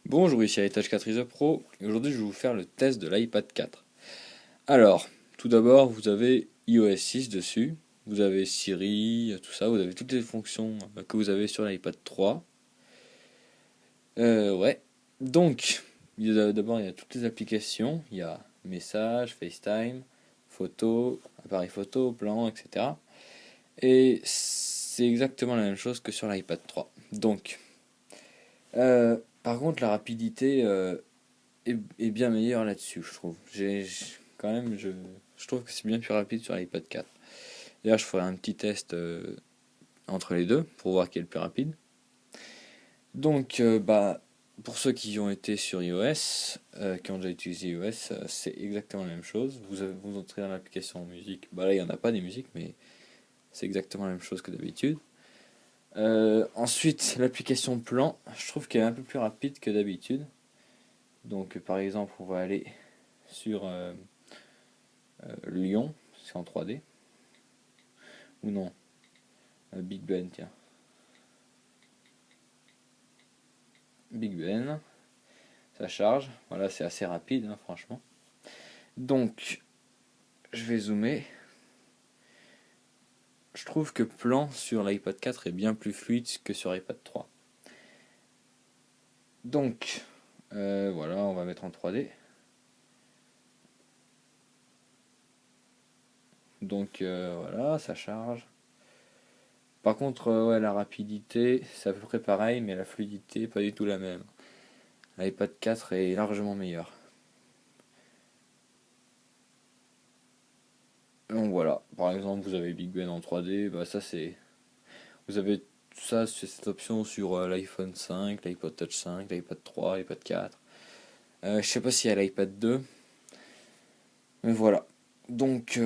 Bonjour, ici Heritage 4 Pro et aujourd'hui je vais vous faire le test de l'iPad 4. Alors, tout d'abord, vous avez iOS 6 dessus, vous avez Siri, tout ça, vous avez toutes les fonctions que vous avez sur l'iPad 3. Ouais, donc, d'abord il y a toutes les applications, il y a messages, FaceTime, photos, appareil photo, plan, etc. Et c'est exactement la même chose que sur l'iPad 3. Donc, par contre, la rapidité est bien meilleure là-dessus, je trouve. Quand même, je trouve que c'est bien plus rapide sur l'iPad 4. D'ailleurs, je ferai un petit test entre les deux pour voir qui est le plus rapide. Donc, pour ceux qui ont été sur iOS, qui ont déjà utilisé iOS, c'est exactement la même chose. Vous entrez dans l'application musique. Bah là, il n'y en a pas des musiques, mais c'est exactement la même chose que d'habitude. Ensuite, l'application plan, je trouve qu'elle est un peu plus rapide que d'habitude. Donc, par exemple, on va aller sur Lyon, c'est en 3D. Ou non, Big Ben, tiens. Big Ben, ça charge. Voilà, c'est assez rapide, hein, franchement. Donc, je vais zoomer. Je trouve que plan sur l'iPad 4 est bien plus fluide que sur iPad 3. Donc, voilà, on va mettre en 3D. Donc, voilà, ça charge. Par contre, ouais, la rapidité, c'est à peu près pareil, mais la fluidité, pas du tout la même. L'iPad 4 est largement meilleur. Donc voilà, par exemple, vous avez Big Ben en 3D, bah ça c'est. Vous avez ça, c'est cette option sur l'iPhone 5, l'iPod Touch 5, l'iPad 3, l'iPad 4. Je sais pas s'il y a l'iPad 2, mais voilà. Donc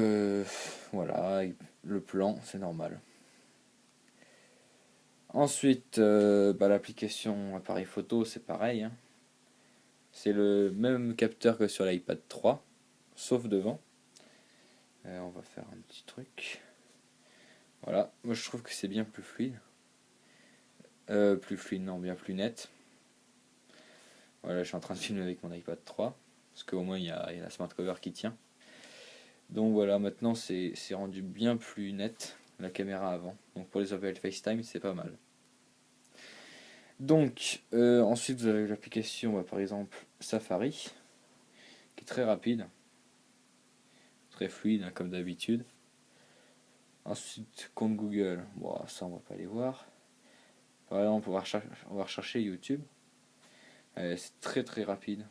voilà, le plan, c'est normal. Ensuite, l'application appareil photo, c'est pareil, hein. C'est le même capteur que sur l'iPad 3, sauf devant. On va faire un petit truc. Voilà, moi je trouve que c'est bien plus fluide. Plus fluide, non, bien plus net. Voilà, je suis en train de filmer avec mon iPad 3, parce qu'au moins il y a la smart cover qui tient. Donc voilà, maintenant c'est rendu bien plus net, la caméra avant. Donc pour les appels FaceTime, c'est pas mal. Donc, ensuite vous avez l'application, par exemple Safari, qui est très rapide, très fluide, hein, comme d'habitude. Ensuite, compte Google, bon, ça on va pas aller voir. Par exemple, on va rechercher YouTube. C'est très très rapide.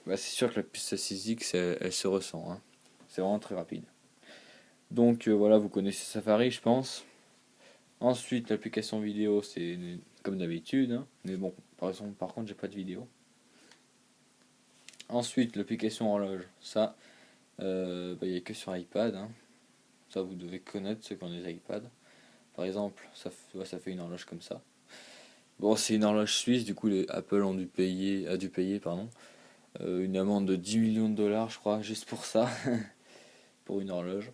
Bah, c'est sûr que la puce 6X, elle se ressent, hein. C'est vraiment très rapide. Donc voilà, vous connaissez Safari, je pense. Ensuite, l'application vidéo, c'est comme d'habitude, hein. Mais bon, par contre, j'ai pas de vidéo. Ensuite, l'application horloge, ça, il n'y a que sur iPad, hein. Ça, vous devez connaître ceux qui ont des iPads. Par exemple, ça fait une horloge comme ça. Bon, c'est une horloge suisse, du coup, Apple a dû payer, pardon, une amende de 10 millions de dollars, je crois, juste pour ça, pour une horloge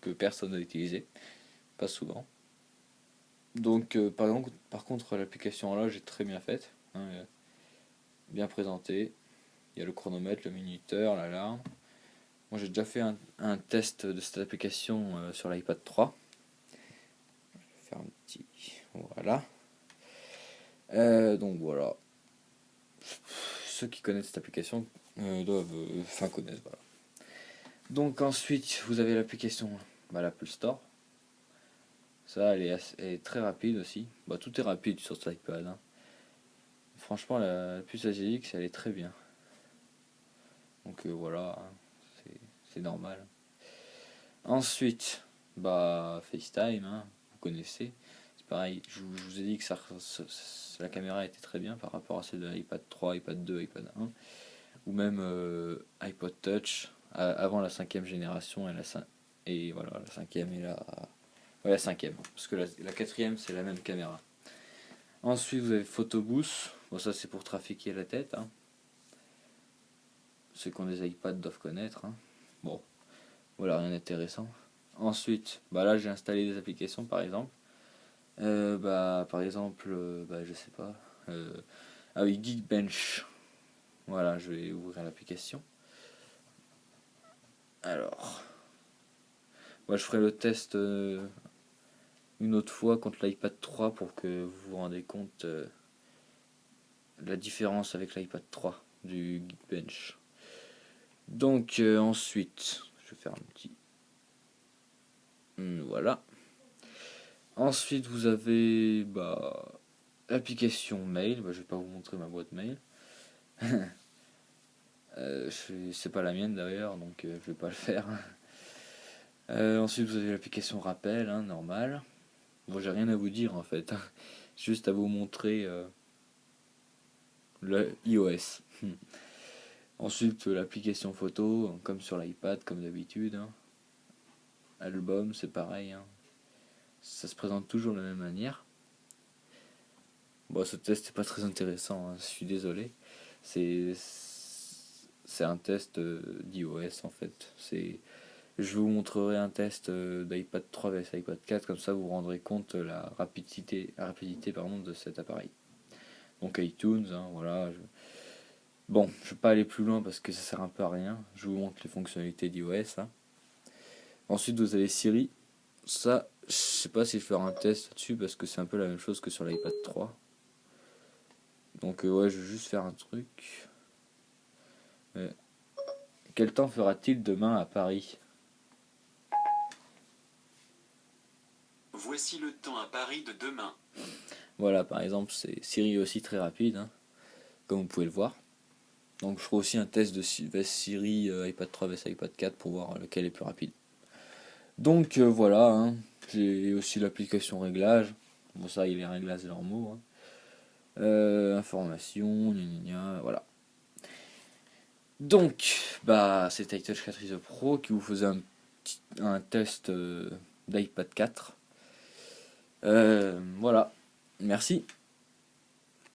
que personne n'a utilisée, pas souvent. Donc, par contre, l'application horloge est très bien faite, hein, bien présentée. Il y a le chronomètre, le minuteur, l'alarme. Moi, j'ai déjà fait un test de cette application sur l'iPad 3. Je vais faire un petit. Voilà. Donc voilà. Ceux qui connaissent cette application doivent. Enfin, connaissent, voilà. Donc ensuite, vous avez l'application l'Apple Store. Ça, elle est très rapide aussi. Bah, tout est rapide sur cet iPad, hein. Franchement, la puce AGX, elle est très bien. Donc voilà, hein, c'est normal. Ensuite, FaceTime, hein, vous connaissez. C'est pareil, je vous ai dit que la caméra était très bien par rapport à celle de l'iPad 3, iPad 2, iPad 1. Ou même iPod Touch, avant la cinquième génération et voilà, la cinquième et la cinquième. Parce que la quatrième, c'est la même caméra. Ensuite, vous avez Photo Boost. Bon, ça, c'est pour trafiquer la tête, hein. Ceux qui ont des iPads doivent connaître, hein. Bon, voilà, rien d'intéressant. Ensuite, là j'ai installé des applications par exemple. Par exemple, je sais pas. Ah oui, Geekbench. Voilà, je vais ouvrir l'application. Alors, moi je ferai le test une autre fois contre l'iPad 3 pour que vous vous rendez compte de la différence avec l'iPad 3 du Geekbench. Donc ensuite, je vais faire un petit... Voilà. Ensuite, vous avez l'application mail. Je vais pas vous montrer ma boîte mail. C'est pas la mienne d'ailleurs, donc je vais pas le faire. Ensuite, vous avez l'application rappel, hein, normal. Bon, j'ai rien à vous dire en fait, juste à vous montrer le iOS. Ensuite, l'application photo, comme sur l'iPad, comme d'habitude, hein. Album, c'est pareil, hein. Ça se présente toujours de la même manière. Bon, ce test n'est pas très intéressant, hein, je suis désolé. C'est un test d'iOS en fait. Je vous montrerai un test d'iPad 3 vs iPad 4, comme ça vous vous rendrez compte de la rapidité de cet appareil. Donc iTunes, hein, voilà. Bon, je vais pas aller plus loin parce que ça sert un peu à rien. Je vous montre les fonctionnalités d'iOS, hein. Ensuite, vous avez Siri. Ça, je sais pas si je ferai un test dessus parce que c'est un peu la même chose que sur l'iPad 3. Donc ouais, je vais juste faire un truc. Quel temps fera-t-il demain à Paris? Voici le temps à Paris de demain. Voilà, par exemple, c'est Siri aussi très rapide, hein, comme vous pouvez le voir. Donc je ferai aussi un test de Siri iPad 3 vs iPad 4 pour voir lequel est plus rapide. Donc voilà, hein. J'ai aussi l'application réglage. Bon, ça, il est réglages normaux, hein. Information, voilà. Donc, c'est iTouch 4 ISO Pro qui vous faisait un test d'iPad 4. Voilà, merci.